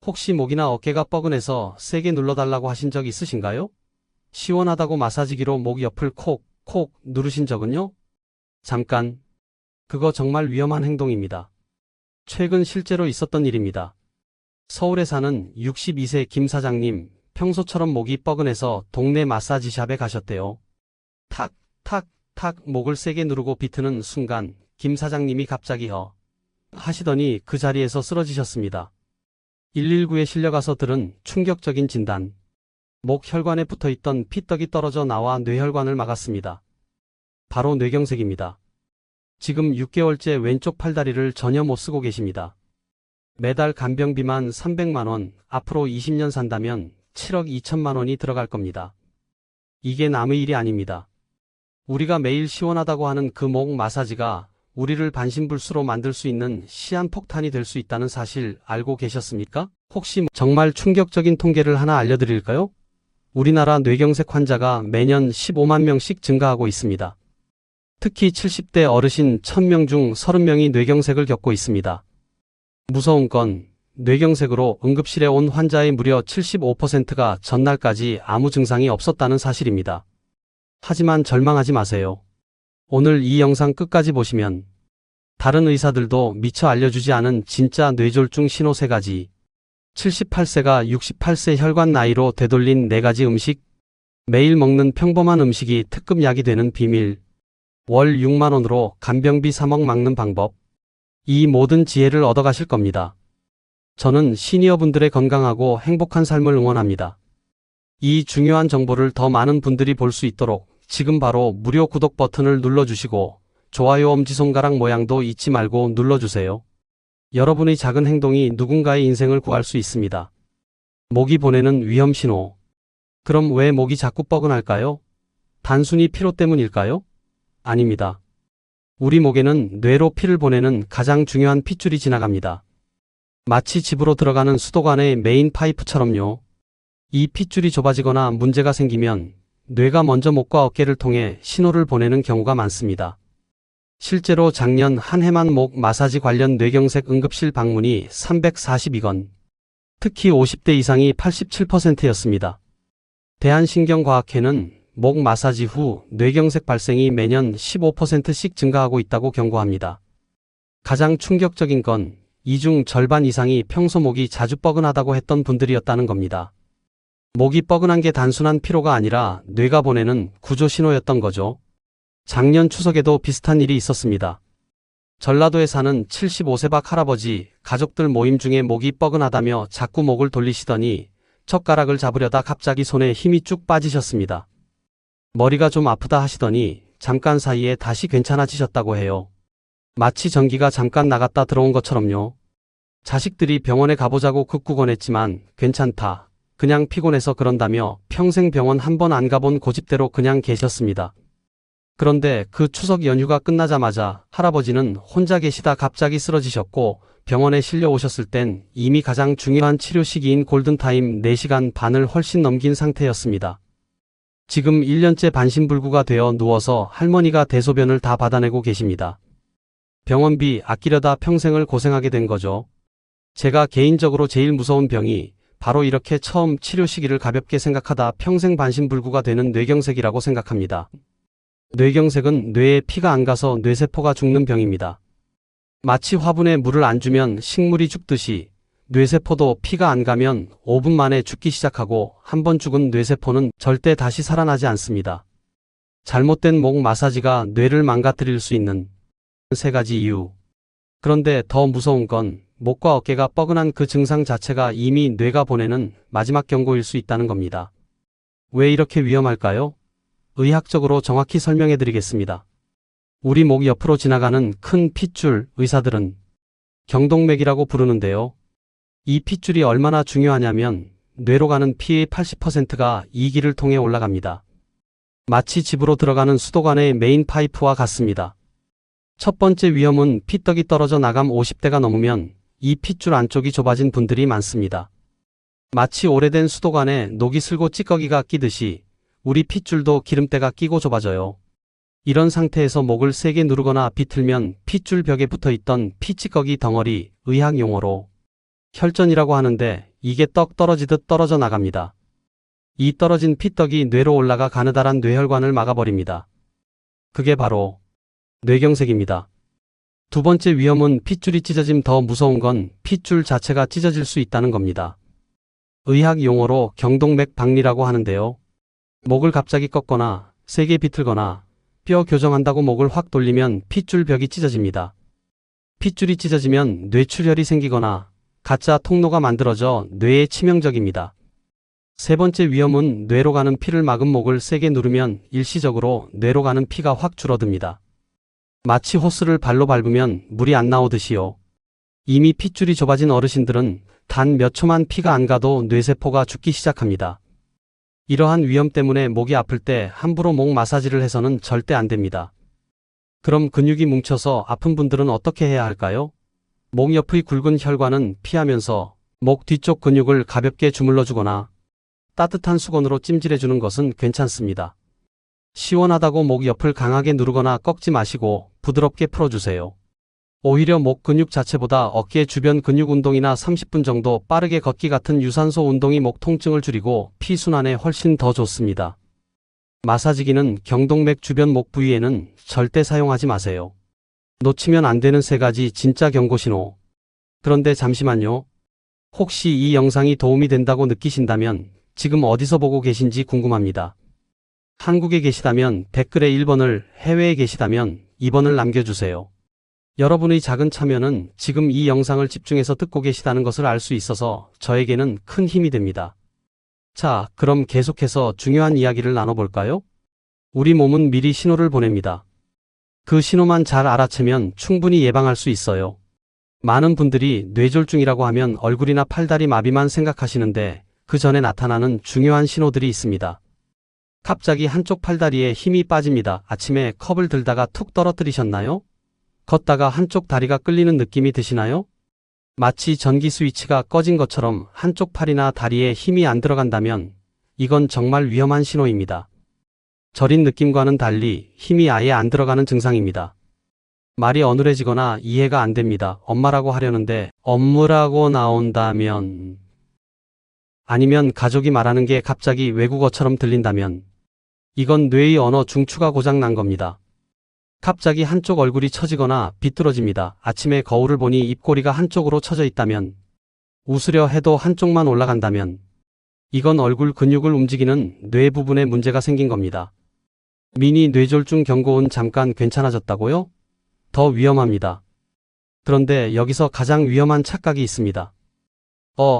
혹시 목이나 어깨가 뻐근해서 세게 눌러달라고 하신 적 있으신가요? 시원하다고 마사지기로 목 옆을 콕콕 누르신 적은요? 잠깐. 그거 정말 위험한 행동입니다. 최근 실제로 있었던 일입니다. 서울에 사는 62세 김 사장님, 평소처럼 목이 뻐근해서 동네 마사지샵에 가셨대요. 탁, 탁, 탁 목을 세게 누르고 비트는 순간 김 사장님이 갑자기 하시더니 그 자리에서 쓰러지셨습니다. 119에 실려가서 들은 충격적인 진단. 목 혈관에 붙어있던 피떡이 떨어져 나와 뇌혈관을 막았습니다. 바로 뇌경색입니다. 지금 6개월째 왼쪽 팔다리를 전혀 못 쓰고 계십니다. 매달 간병비만 300만원, 앞으로 20년 산다면 7억 2천만원이 들어갈 겁니다. 이게 남의 일이 아닙니다. 우리가 매일 시원하다고 하는 그 목 마사지가 우리를 반신불수로 만들 수 있는 시한폭탄이 될 수 있다는 사실 알고 계셨습니까? 혹시 정말 충격적인 통계를 하나 알려드릴까요? 우리나라 뇌경색 환자가 매년 15만 명씩 증가하고 있습니다. 특히 70대 어르신 1000명 중 30명이 뇌경색을 겪고 있습니다. 무서운 건 뇌경색으로 응급실에 온 환자의 무려 75%가 전날까지 아무 증상이 없었다는 사실입니다. 하지만 절망하지 마세요. 오늘 이 영상 끝까지 보시면 다른 의사들도 미처 알려주지 않은 진짜 뇌졸중 신호 3가지, 78세가 68세 혈관 나이로 되돌린 4가지 음식, 매일 먹는 평범한 음식이 특급 약이 되는 비밀, 월 6만원으로 간병비 3억 막는 방법, 이 모든 지혜를 얻어가실 겁니다. 저는 시니어분들의 건강하고 행복한 삶을 응원합니다. 이 중요한 정보를 더 많은 분들이 볼 수 있도록 지금 바로 무료 구독 버튼을 눌러주시고 좋아요 엄지손가락 모양도 잊지 말고 눌러주세요. 여러분의 작은 행동이 누군가의 인생을 구할 수 있습니다. 목이 보내는 위험 신호. 그럼 왜 목이 자꾸 뻐근할까요? 단순히 피로 때문일까요? 아닙니다. 우리 목에는 뇌로 피를 보내는 가장 중요한 핏줄이 지나갑니다. 마치 집으로 들어가는 수도관의 메인 파이프처럼요. 이 핏줄이 좁아지거나 문제가 생기면 뇌가 먼저 목과 어깨를 통해 신호를 보내는 경우가 많습니다. 실제로 작년 한 해만 목 마사지 관련 뇌경색 응급실 방문이 342건, 특히 50대 이상이 87%였습니다. 대한신경과학회는 목 마사지 후 뇌경색 발생이 매년 15%씩 증가하고 있다고 경고합니다. 가장 충격적인 건 이 중 절반 이상이 평소 목이 자주 뻐근하다고 했던 분들이었다는 겁니다. 목이 뻐근한 게 단순한 피로가 아니라 뇌가 보내는 구조 신호였던 거죠. 작년 추석에도 비슷한 일이 있었습니다. 전라도에 사는 75세 박 할아버지, 가족들 모임 중에 목이 뻐근하다며 자꾸 목을 돌리시더니 젓가락을 잡으려다 갑자기 손에 힘이 쭉 빠지셨습니다. 머리가 좀 아프다 하시더니 잠깐 사이에 다시 괜찮아지셨다고 해요. 마치 전기가 잠깐 나갔다 들어온 것처럼요. 자식들이 병원에 가보자고 극구 권했지만 괜찮다, 그냥 피곤해서 그런다며 평생 병원 한 번 안 가본 고집대로 그냥 계셨습니다. 그런데 그 추석 연휴가 끝나자마자 할아버지는 혼자 계시다 갑자기 쓰러지셨고 병원에 실려오셨을 땐 이미 가장 중요한 치료 시기인 골든타임 4시간 반을 훨씬 넘긴 상태였습니다. 지금 1년째 반신불구가 되어 누워서 할머니가 대소변을 다 받아내고 계십니다. 병원비 아끼려다 평생을 고생하게 된 거죠. 제가 개인적으로 제일 무서운 병이 바로 이렇게 처음 치료 시기를 가볍게 생각하다 평생 반신불구가 되는 뇌경색이라고 생각합니다. 뇌경색은 뇌에 피가 안 가서 뇌세포가 죽는 병입니다. 마치 화분에 물을 안 주면 식물이 죽듯이 뇌세포도 피가 안 가면 5분 만에 죽기 시작하고 한 번 죽은 뇌세포는 절대 다시 살아나지 않습니다. 잘못된 목 마사지가 뇌를 망가뜨릴 수 있는 3가지 이유. 그런데 더 무서운 건 목과 어깨가 뻐근한 그 증상 자체가 이미 뇌가 보내는 마지막 경고일 수 있다는 겁니다. 왜 이렇게 위험할까요? 의학적으로 정확히 설명해 드리겠습니다. 우리 목 옆으로 지나가는 큰 핏줄, 의사들은 경동맥이라고 부르는데요. 이 핏줄이 얼마나 중요하냐면 뇌로 가는 피의 80%가 이 길을 통해 올라갑니다. 마치 집으로 들어가는 수도관의 메인 파이프와 같습니다. 첫 번째 위험은 피떡이 떨어져 나감 50대가 넘으면 이 핏줄 안쪽이 좁아진 분들이 많습니다. 마치 오래된 수도관에 녹이 슬고 찌꺼기가 끼듯이 우리 핏줄도 기름때가 끼고 좁아져요. 이런 상태에서 목을 세게 누르거나 비틀면 핏줄 벽에 붙어있던 피찌꺼기 덩어리, 의학 용어로 혈전이라고 하는데 이게 떡 떨어지듯 떨어져 나갑니다. 이 떨어진 피떡이 뇌로 올라가 가느다란 뇌혈관을 막아버립니다. 그게 바로 뇌경색입니다. 두 번째 위험은 핏줄이 찢어짐. 더 무서운 건 핏줄 자체가 찢어질 수 있다는 겁니다. 의학 용어로 경동맥 박리라고 하는데요. 목을 갑자기 꺾거나 세게 비틀거나 뼈 교정한다고 목을 확 돌리면 핏줄 벽이 찢어집니다. 핏줄이 찢어지면 뇌출혈이 생기거나 가짜 통로가 만들어져 뇌에 치명적입니다. 세 번째 위험은 뇌로 가는 피를 막은 목을 세게 누르면 일시적으로 뇌로 가는 피가 확 줄어듭니다. 마치 호스를 발로 밟으면 물이 안 나오듯이요. 이미 핏줄이 좁아진 어르신들은 단 몇 초만 피가 안 가도 뇌세포가 죽기 시작합니다. 이러한 위험 때문에 목이 아플 때 함부로 목 마사지를 해서는 절대 안 됩니다. 그럼 근육이 뭉쳐서 아픈 분들은 어떻게 해야 할까요? 목 옆의 굵은 혈관은 피하면서 목 뒤쪽 근육을 가볍게 주물러주거나 따뜻한 수건으로 찜질해주는 것은 괜찮습니다. 시원하다고 목 옆을 강하게 누르거나 꺾지 마시고 부드럽게 풀어주세요. 오히려 목 근육 자체보다 어깨 주변 근육 운동이나 30분 정도 빠르게 걷기 같은 유산소 운동이 목 통증을 줄이고 피순환에 훨씬 더 좋습니다. 마사지기는 경동맥 주변 목 부위에는 절대 사용하지 마세요. 놓치면 안 되는 세 가지 진짜 경고신호. 그런데 잠시만요. 혹시 이 영상이 도움이 된다고 느끼신다면 지금 어디서 보고 계신지 궁금합니다. 한국에 계시다면 댓글에 1번을, 해외에 계시다면 2번을 남겨주세요. 여러분의 작은 참여는 지금 이 영상을 집중해서 듣고 계시다는 것을 알 수 있어서 저에게는 큰 힘이 됩니다. 자, 그럼 계속해서 중요한 이야기를 나눠볼까요? 우리 몸은 미리 신호를 보냅니다. 그 신호만 잘 알아채면 충분히 예방할 수 있어요. 많은 분들이 뇌졸중이라고 하면 얼굴이나 팔다리 마비만 생각하시는데 그 전에 나타나는 중요한 신호들이 있습니다. 갑자기 한쪽 팔다리에 힘이 빠집니다. 아침에 컵을 들다가 툭 떨어뜨리셨나요? 걷다가 한쪽 다리가 끌리는 느낌이 드시나요? 마치 전기 스위치가 꺼진 것처럼 한쪽 팔이나 다리에 힘이 안 들어간다면 이건 정말 위험한 신호입니다. 저린 느낌과는 달리 힘이 아예 안 들어가는 증상입니다. 말이 어눌해지거나 이해가 안 됩니다. 엄마라고 하려는데 엄무라고 나온다면, 아니면 가족이 말하는 게 갑자기 외국어처럼 들린다면 이건 뇌의 언어 중추가 고장 난 겁니다. 갑자기 한쪽 얼굴이 처지거나 비뚤어집니다. 아침에 거울을 보니 입꼬리가 한쪽으로 처져 있다면, 웃으려 해도 한쪽만 올라간다면 이건 얼굴 근육을 움직이는 뇌 부분에 문제가 생긴 겁니다. 미니 뇌졸중 경고음. 잠깐 괜찮아졌다고요? 더 위험합니다. 그런데 여기서 가장 위험한 착각이 있습니다.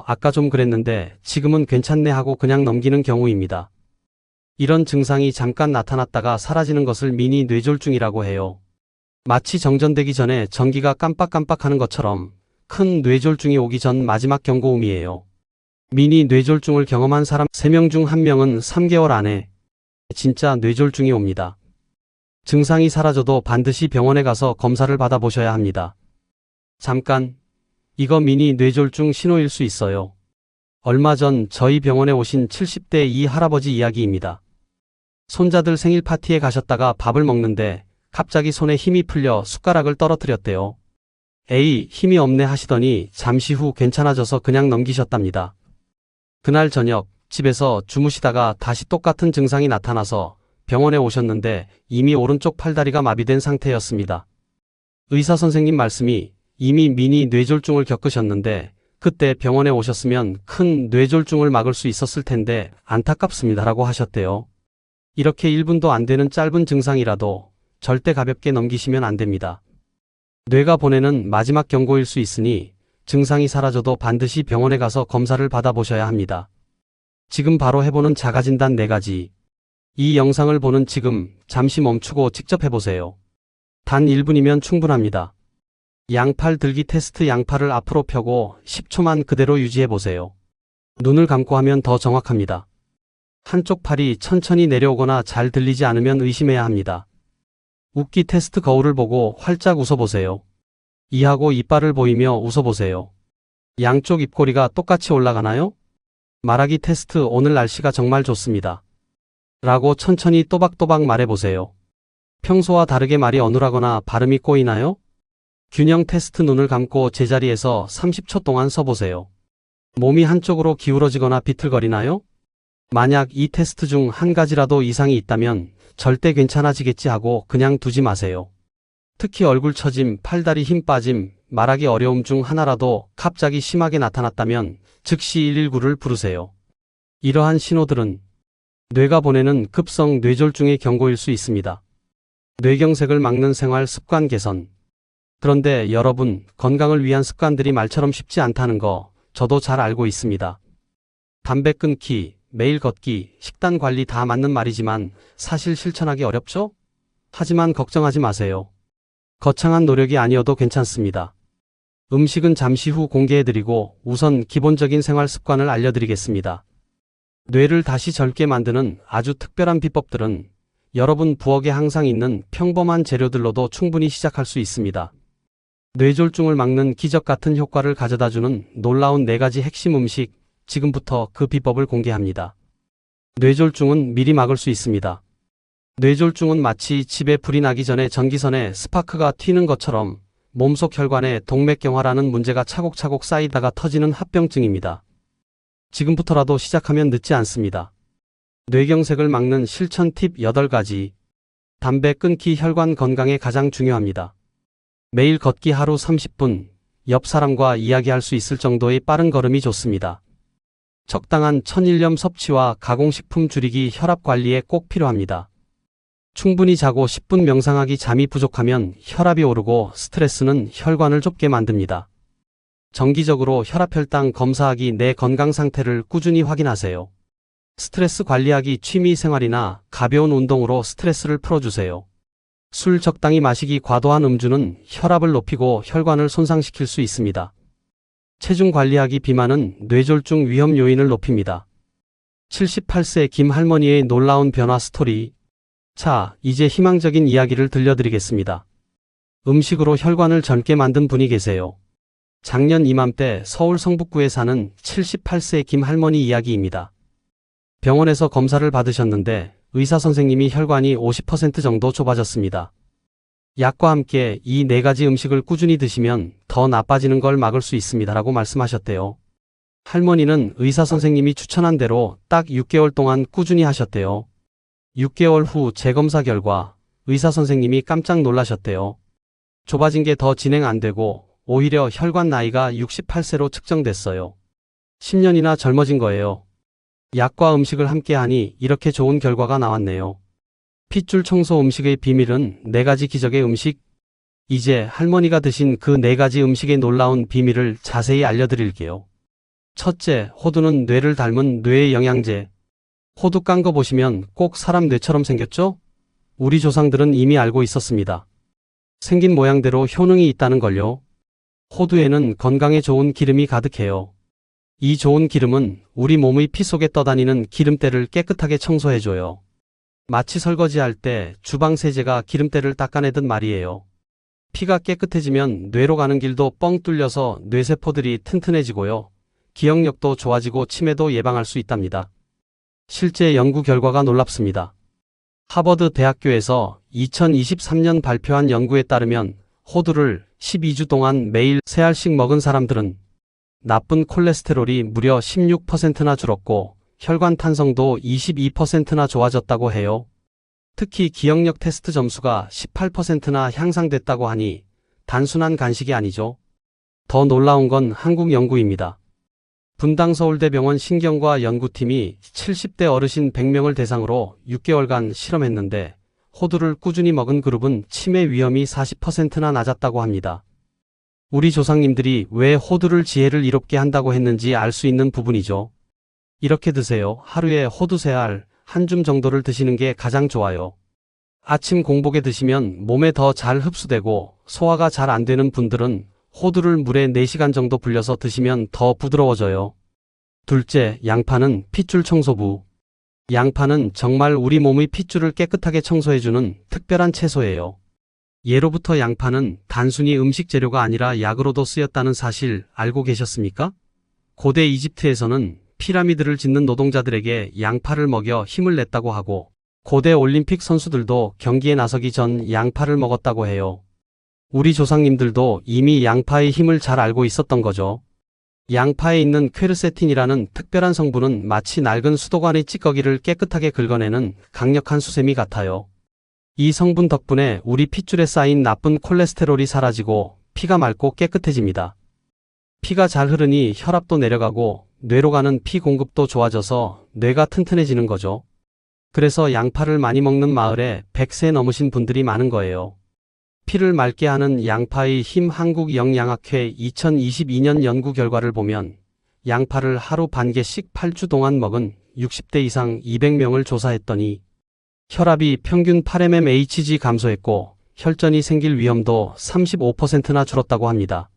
아까 좀 그랬는데 지금은 괜찮네 하고 그냥 넘기는 경우입니다. 이런 증상이 잠깐 나타났다가 사라지는 것을 미니 뇌졸중이라고 해요. 마치 정전되기 전에 전기가 깜빡깜빡하는 것처럼 큰 뇌졸중이 오기 전 마지막 경고음이에요. 미니 뇌졸중을 경험한 사람 3명 중 1명은 3개월 안에 진짜 뇌졸중이 옵니다. 증상이 사라져도 반드시 병원에 가서 검사를 받아보셔야 합니다. 잠깐, 이거 미니 뇌졸중 신호일 수 있어요. 얼마 전 저희 병원에 오신 70대 이 할아버지 이야기입니다. 손자들 생일 파티에 가셨다가 밥을 먹는데 갑자기 손에 힘이 풀려 숟가락을 떨어뜨렸대요. 에이, 힘이 없네 하시더니 잠시 후 괜찮아져서 그냥 넘기셨답니다. 그날 저녁 집에서 주무시다가 다시 똑같은 증상이 나타나서 병원에 오셨는데 이미 오른쪽 팔다리가 마비된 상태였습니다. 의사 선생님 말씀이 이미 미니 뇌졸중을 겪으셨는데 그때 병원에 오셨으면 큰 뇌졸중을 막을 수 있었을 텐데 안타깝습니다라고 하셨대요. 이렇게 1분도 안 되는 짧은 증상이라도 절대 가볍게 넘기시면 안 됩니다. 뇌가 보내는 마지막 경고일 수 있으니 증상이 사라져도 반드시 병원에 가서 검사를 받아보셔야 합니다. 지금 바로 해보는 자가진단 4가지. 이 영상을 보는 지금 잠시 멈추고 직접 해보세요. 단 1분이면 충분합니다. 양팔 들기 테스트. 양팔을 앞으로 펴고 10초만 그대로 유지해보세요. 눈을 감고 하면 더 정확합니다. 한쪽 팔이 천천히 내려오거나 잘 들리지 않으면 의심해야 합니다. 웃기 테스트. 거울을 보고 활짝 웃어보세요. 이하고 이빨을 보이며 웃어보세요. 양쪽 입꼬리가 똑같이 올라가나요? 말하기 테스트. 오늘 날씨가 정말 좋습니다. 라고 천천히 또박또박 말해보세요. 평소와 다르게 말이 어눌하거나 발음이 꼬이나요? 균형 테스트. 눈을 감고 제자리에서 30초 동안 서보세요. 몸이 한쪽으로 기울어지거나 비틀거리나요? 만약 이 테스트 중 한 가지라도 이상이 있다면 절대 괜찮아지겠지 하고 그냥 두지 마세요. 특히 얼굴 처짐, 팔다리 힘 빠짐, 말하기 어려움 중 하나라도 갑자기 심하게 나타났다면 즉시 119를 부르세요. 이러한 신호들은 뇌가 보내는 급성 뇌졸중의 경고일 수 있습니다. 뇌경색을 막는 생활 습관 개선. 그런데 여러분, 건강을 위한 습관들이 말처럼 쉽지 않다는 거 저도 잘 알고 있습니다. 담배 끊기, 매일 걷기, 식단 관리 다 맞는 말이지만 사실 실천하기 어렵죠? 하지만 걱정하지 마세요. 거창한 노력이 아니어도 괜찮습니다. 음식은 잠시 후 공개해드리고 우선 기본적인 생활 습관을 알려드리겠습니다. 뇌를 다시 젊게 만드는 아주 특별한 비법들은 여러분 부엌에 항상 있는 평범한 재료들로도 충분히 시작할 수 있습니다. 뇌졸중을 막는 기적 같은 효과를 가져다주는 놀라운 4가지 핵심 음식, 지금부터 그 비법을 공개합니다. 뇌졸중은 미리 막을 수 있습니다. 뇌졸중은 마치 집에 불이 나기 전에 전기선에 스파크가 튀는 것처럼 몸속 혈관에 동맥경화라는 문제가 차곡차곡 쌓이다가 터지는 합병증입니다. 지금부터라도 시작하면 늦지 않습니다. 뇌경색을 막는 실천 팁 8가지. 담배 끊기 혈관 건강에 가장 중요합니다. 매일 걷기 하루 30분, 옆 사람과 이야기할 수 있을 정도의 빠른 걸음이 좋습니다. 적당한 천일염 섭취와 가공식품 줄이기 혈압 관리에 꼭 필요합니다. 충분히 자고 10분 명상하기. 잠이 부족하면 혈압이 오르고 스트레스는 혈관을 좁게 만듭니다. 정기적으로 혈압 혈당 검사하기. 내 건강 상태를 꾸준히 확인하세요. 스트레스 관리하기. 취미 생활이나 가벼운 운동으로 스트레스를 풀어주세요. 술 적당히 마시기. 과도한 음주는 혈압을 높이고 혈관을 손상시킬 수 있습니다. 체중 관리하기. 비만은 뇌졸중 위험 요인을 높입니다. 78세 김 할머니의 놀라운 변화 스토리. 자, 이제 희망적인 이야기를 들려드리겠습니다. 음식으로 혈관을 젊게 만든 분이 계세요. 작년 이맘때 서울 성북구에 사는 78세 김 할머니 이야기입니다. 병원에서 검사를 받으셨는데 의사 선생님이 혈관이 50% 정도 좁아졌습니다. 약과 함께 이 4가지 음식을 꾸준히 드시면 더 나빠지는 걸 막을 수 있습니다 라고 말씀하셨대요. 할머니는 의사 선생님이 추천한 대로 딱 6개월 동안 꾸준히 하셨대요. 6개월 후 재검사 결과 의사 선생님이 깜짝 놀라셨대요. 좁아진 게 더 진행 안 되고 오히려 혈관 나이가 68세로 측정됐어요. 10년이나 젊어진 거예요. 약과 음식을 함께 하니 이렇게 좋은 결과가 나왔네요. 핏줄 청소 음식의 비밀은 4가지 기적의 음식. 이제 할머니가 드신 그 4가지 음식의 놀라운 비밀을 자세히 알려드릴게요. 첫째, 호두는 뇌를 닮은 뇌의 영양제. 호두 깐 거 보시면 꼭 사람 뇌처럼 생겼죠? 우리 조상들은 이미 알고 있었습니다. 생긴 모양대로 효능이 있다는 걸요. 호두에는 건강에 좋은 기름이 가득해요. 이 좋은 기름은 우리 몸의 피 속에 떠다니는 기름때를 깨끗하게 청소해줘요. 마치 설거지할 때 주방 세제가 기름때를 닦아내듯 말이에요. 피가 깨끗해지면 뇌로 가는 길도 뻥 뚫려서 뇌세포들이 튼튼해지고요. 기억력도 좋아지고 치매도 예방할 수 있답니다. 실제 연구 결과가 놀랍습니다. 하버드 대학교에서 2023년 발표한 연구에 따르면 호두를 12주 동안 매일 3알씩 먹은 사람들은 나쁜 콜레스테롤이 무려 16%나 줄었고 혈관 탄성도 22%나 좋아졌다고 해요. 특히 기억력 테스트 점수가 18%나 향상됐다고 하니 단순한 간식이 아니죠. 더 놀라운 건 한국 연구입니다. 분당서울대병원 신경과 연구팀이 70대 어르신 100명을 대상으로 6개월간 실험했는데 호두를 꾸준히 먹은 그룹은 치매 위험이 40%나 낮았다고 합니다. 우리 조상님들이 왜 호두를 지혜를 이롭게 한다고 했는지 알 수 있는 부분이죠. 이렇게 드세요. 하루에 호두 3알, 한 줌 정도를 드시는 게 가장 좋아요. 아침 공복에 드시면 몸에 더 잘 흡수되고 소화가 잘 안 되는 분들은 호두를 물에 4시간 정도 불려서 드시면 더 부드러워져요. 둘째, 양파는 핏줄 청소부. 양파는 정말 우리 몸의 핏줄을 깨끗하게 청소해주는 특별한 채소예요. 예로부터 양파는 단순히 음식 재료가 아니라 약으로도 쓰였다는 사실 알고 계셨습니까? 고대 이집트에서는 피라미드를 짓는 노동자들에게 양파를 먹여 힘을 냈다고 하고 고대 올림픽 선수들도 경기에 나서기 전 양파를 먹었다고 해요. 우리 조상님들도 이미 양파의 힘을 잘 알고 있었던 거죠. 양파에 있는 퀘르세틴이라는 특별한 성분은 마치 낡은 수도관의 찌꺼기를 깨끗하게 긁어내는 강력한 수세미 같아요. 이 성분 덕분에 우리 핏줄에 쌓인 나쁜 콜레스테롤이 사라지고 피가 맑고 깨끗해집니다. 피가 잘 흐르니 혈압도 내려가고 뇌로 가는 피 공급도 좋아져서 뇌가 튼튼해지는 거죠. 그래서 양파를 많이 먹는 마을에 100세 넘으신 분들이 많은 거예요. 피를 맑게 하는 양파의 힘 한국영양학회 2022년 연구 결과를 보면 양파를 하루 반 개씩 8주 동안 먹은 60대 이상 200명을 조사했더니 혈압이 평균 8mmHg 감소했고 혈전이 생길 위험도 35%나 줄었다고 합니다.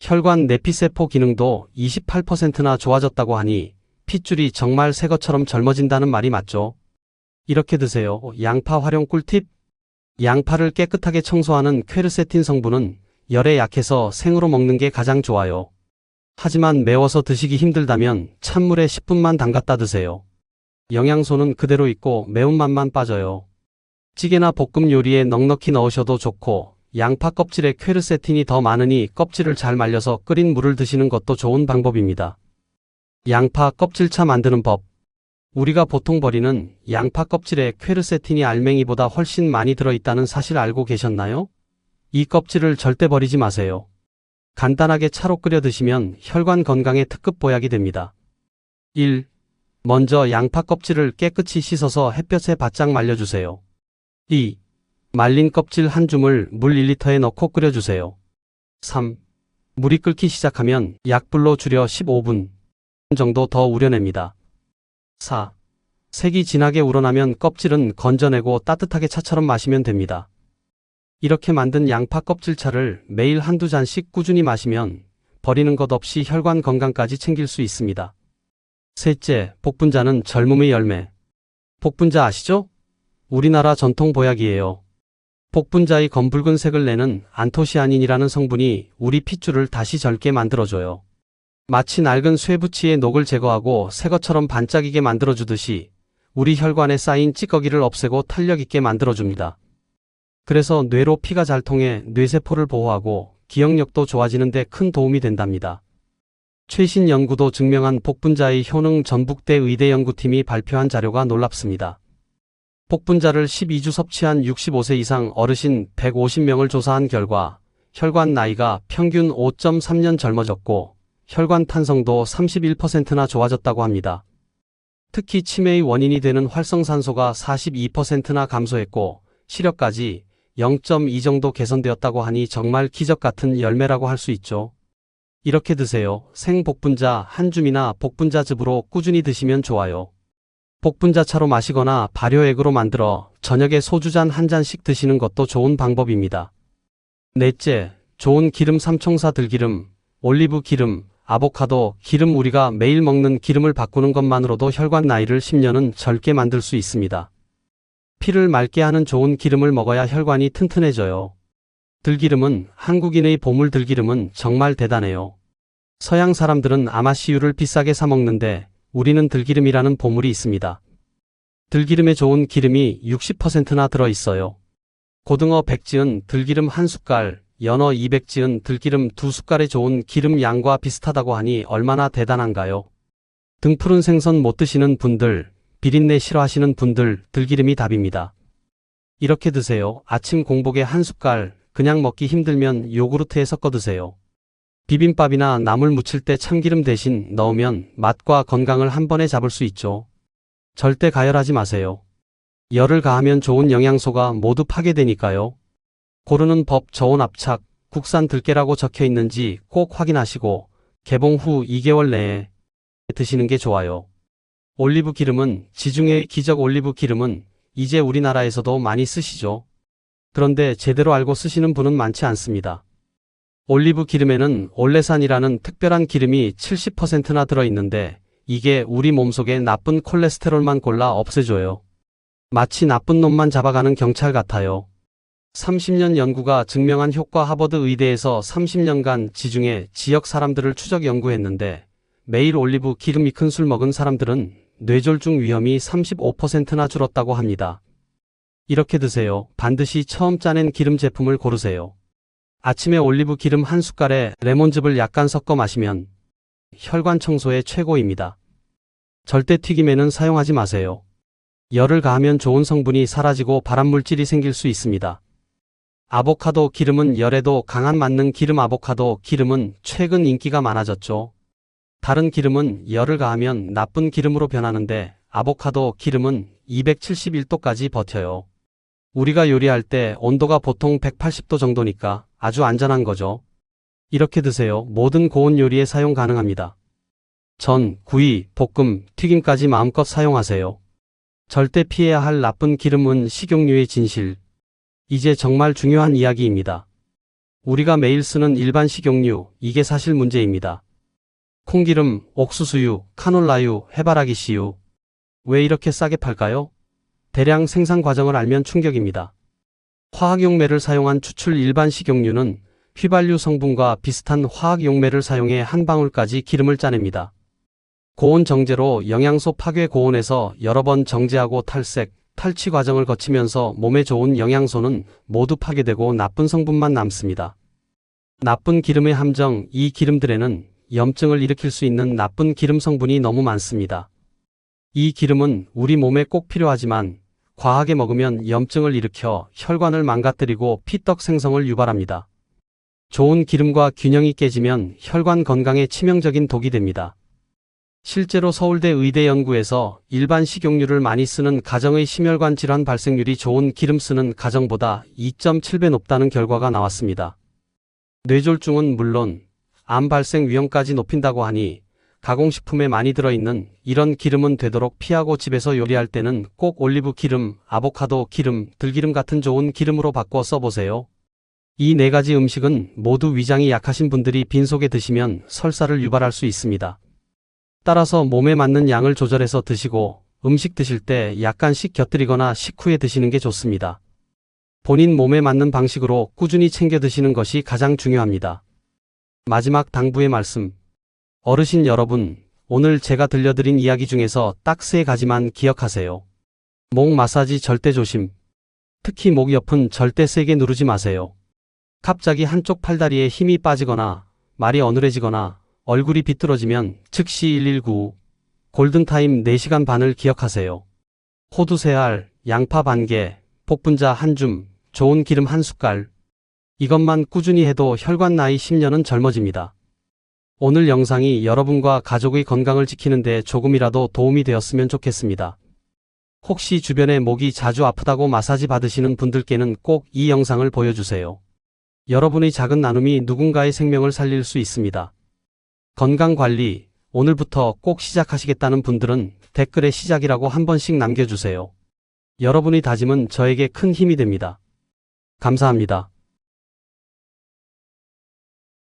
혈관 내피세포 기능도 28%나 좋아졌다고 하니 핏줄이 정말 새 것처럼 젊어진다는 말이 맞죠. 이렇게 드세요. 양파 활용 꿀팁. 양파를 깨끗하게 청소하는 퀘르세틴 성분은 열에 약해서 생으로 먹는 게 가장 좋아요. 하지만 매워서 드시기 힘들다면 찬물에 10분만 담갔다 드세요. 영양소는 그대로 있고 매운맛만 빠져요. 찌개나 볶음 요리에 넉넉히 넣으셔도 좋고 양파 껍질에 퀘르세틴이 더 많으니 껍질을 잘 말려서 끓인 물을 드시는 것도 좋은 방법입니다. 양파 껍질차 만드는 법. 우리가 보통 버리는 양파 껍질에 퀘르세틴이 알맹이보다 훨씬 많이 들어있다는 사실 알고 계셨나요? 이 껍질을 절대 버리지 마세요. 간단하게 차로 끓여 드시면 혈관 건강에 특급 보약이 됩니다. 1. 먼저 양파 껍질을 깨끗이 씻어서 햇볕에 바짝 말려주세요. 2. 말린 껍질 한 줌을 물 1리터에 넣고 끓여주세요. 3. 물이 끓기 시작하면 약불로 줄여 15분 정도 더 우려냅니다. 4. 색이 진하게 우러나면 껍질은 건져내고 따뜻하게 차처럼 마시면 됩니다. 이렇게 만든 양파 껍질차를 매일 한두 잔씩 꾸준히 마시면 버리는 것 없이 혈관 건강까지 챙길 수 있습니다. 셋째, 복분자는 젊음의 열매. 복분자 아시죠? 우리나라 전통 보약이에요. 복분자의 검붉은 색을 내는 안토시아닌이라는 성분이 우리 핏줄을 다시 젊게 만들어줘요. 마치 낡은 쇠붙이의 녹을 제거하고 새 것처럼 반짝이게 만들어주듯이 우리 혈관에 쌓인 찌꺼기를 없애고 탄력 있게 만들어줍니다. 그래서 뇌로 피가 잘 통해 뇌세포를 보호하고 기억력도 좋아지는 데 큰 도움이 된답니다. 최신 연구도 증명한 복분자의 효능 전북대 의대 연구팀이 발표한 자료가 놀랍습니다. 복분자를 12주 섭취한 65세 이상 어르신 150명을 조사한 결과 혈관 나이가 평균 5.3년 젊어졌고 혈관 탄성도 31%나 좋아졌다고 합니다. 특히 치매의 원인이 되는 활성산소가 42%나 감소했고 시력까지 0.2 정도 개선되었다고 하니 정말 기적 같은 열매라고 할 수 있죠. 이렇게 드세요. 생복분자 한 줌이나 복분자즙으로 꾸준히 드시면 좋아요. 복분자차로 마시거나 발효액으로 만들어 저녁에 소주잔 한 잔씩 드시는 것도 좋은 방법입니다. 넷째, 좋은 기름 삼총사 들기름, 올리브 기름, 아보카도 기름. 우리가 매일 먹는 기름을 바꾸는 것만으로도 혈관 나이를 10년은 젊게 만들 수 있습니다. 피를 맑게 하는 좋은 기름을 먹어야 혈관이 튼튼해져요. 들기름은 한국인의 보물. 들기름은 정말 대단해요. 서양 사람들은 아마씨유를 비싸게 사 먹는데 우리는 들기름이라는 보물이 있습니다. 들기름에 좋은 기름이 60%나 들어있어요. 고등어 100지은 들기름 1숟갈, 연어 200지은 들기름 2숟갈에 좋은 기름 양과 비슷하다고 하니 얼마나 대단한가요? 등푸른 생선 못 드시는 분들, 비린내 싫어하시는 분들, 들기름이 답입니다. 이렇게 드세요. 아침 공복에 1숟갈, 그냥 먹기 힘들면 요구르트에 섞어 드세요. 비빔밥이나 나물 무칠 때 참기름 대신 넣으면 맛과 건강을 한 번에 잡을 수 있죠. 절대 가열하지 마세요. 열을 가하면 좋은 영양소가 모두 파괴되니까요. 고르는 법. 저온 압착, 국산 들깨라고 적혀 있는지 꼭 확인하시고 개봉 후 2개월 내에 드시는 게 좋아요. 올리브 기름은 지중해의 기적. 올리브 기름은 이제 우리나라에서도 많이 쓰시죠. 그런데 제대로 알고 쓰시는 분은 많지 않습니다. 올리브 기름에는 올레산이라는 특별한 기름이 70%나 들어있는데 이게 우리 몸속의 나쁜 콜레스테롤만 골라 없애줘요. 마치 나쁜 놈만 잡아가는 경찰 같아요. 30년 연구가 증명한 효과. 하버드 의대에서 30년간 지중해 지역 사람들을 추적 연구했는데 매일 올리브 기름 익힌 술 먹은 사람들은 뇌졸중 위험이 35%나 줄었다고 합니다. 이렇게 드세요. 반드시 처음 짜낸 기름 제품을 고르세요. 아침에 올리브 기름 한 숟갈에 레몬즙을 약간 섞어 마시면 혈관 청소에 최고입니다. 절대 튀김에는 사용하지 마세요. 열을 가하면 좋은 성분이 사라지고 발암물질이 생길 수 있습니다. 아보카도 기름은 열에도 강한 만능 기름. 아보카도 기름은 최근 인기가 많아졌죠. 다른 기름은 열을 가하면 나쁜 기름으로 변하는데 아보카도 기름은 271도까지 버텨요. 우리가 요리할 때 온도가 보통 180도 정도니까 아주 안전한 거죠. 이렇게 드세요. 모든 고온 요리에 사용 가능합니다. 전, 구이, 볶음, 튀김까지 마음껏 사용하세요. 절대 피해야 할 나쁜 기름은 식용유의 진실. 이제 정말 중요한 이야기입니다. 우리가 매일 쓰는 일반 식용유, 이게 사실 문제입니다. 콩기름, 옥수수유, 카놀라유, 해바라기 씨유. 왜 이렇게 싸게 팔까요? 대량 생산 과정을 알면 충격입니다. 화학용매를 사용한 추출 일반 식용유는 휘발유 성분과 비슷한 화학용매를 사용해 한 방울까지 기름을 짜냅니다. 고온 정제로 영양소 파괴. 고온에서 여러 번 정제하고 탈색, 탈취 과정을 거치면서 몸에 좋은 영양소는 모두 파괴되고 나쁜 성분만 남습니다. 나쁜 기름의 함정. 이 기름들에는 염증을 일으킬 수 있는 나쁜 기름 성분이 너무 많습니다. 이 기름은 우리 몸에 꼭 필요하지만 과하게 먹으면 염증을 일으켜 혈관을 망가뜨리고 피떡 생성을 유발합니다. 좋은 기름과 균형이 깨지면 혈관 건강에 치명적인 독이 됩니다. 실제로 서울대 의대 연구에서 일반 식용유를 많이 쓰는 가정의 심혈관 질환 발생률이 좋은 기름 쓰는 가정보다 2.7배 높다는 결과가 나왔습니다. 뇌졸중은 물론 암 발생 위험까지 높인다고 하니 가공식품에 많이 들어있는 이런 기름은 되도록 피하고 집에서 요리할 때는 꼭 올리브 기름, 아보카도 기름, 들기름 같은 좋은 기름으로 바꿔 써보세요. 이 4가지 음식은 모두 위장이 약하신 분들이 빈속에 드시면 설사를 유발할 수 있습니다. 따라서 몸에 맞는 양을 조절해서 드시고 음식 드실 때 약간씩 곁들이거나 식후에 드시는 게 좋습니다. 본인 몸에 맞는 방식으로 꾸준히 챙겨 드시는 것이 가장 중요합니다. 마지막 당부의 말씀. 어르신 여러분, 오늘 제가 들려드린 이야기 중에서 딱 3가지만 기억하세요. 목 마사지 절대 조심. 특히 목 옆은 절대 세게 누르지 마세요. 갑자기 한쪽 팔다리에 힘이 빠지거나 말이 어눌해지거나 얼굴이 비뚤어지면 즉시 119, 골든타임 4시간 반을 기억하세요. 호두 3알, 양파 반개, 복분자 한 줌, 좋은 기름 한 숟갈. 이것만 꾸준히 해도 혈관 나이 10년은 젊어집니다. 오늘 영상이 여러분과 가족의 건강을 지키는 데 조금이라도 도움이 되었으면 좋겠습니다. 혹시 주변에 목이 자주 아프다고 마사지 받으시는 분들께는 꼭 이 영상을 보여주세요. 여러분의 작은 나눔이 누군가의 생명을 살릴 수 있습니다. 건강관리, 오늘부터 꼭 시작하시겠다는 분들은 댓글에 시작이라고 한 번씩 남겨주세요. 여러분의 다짐은 저에게 큰 힘이 됩니다. 감사합니다.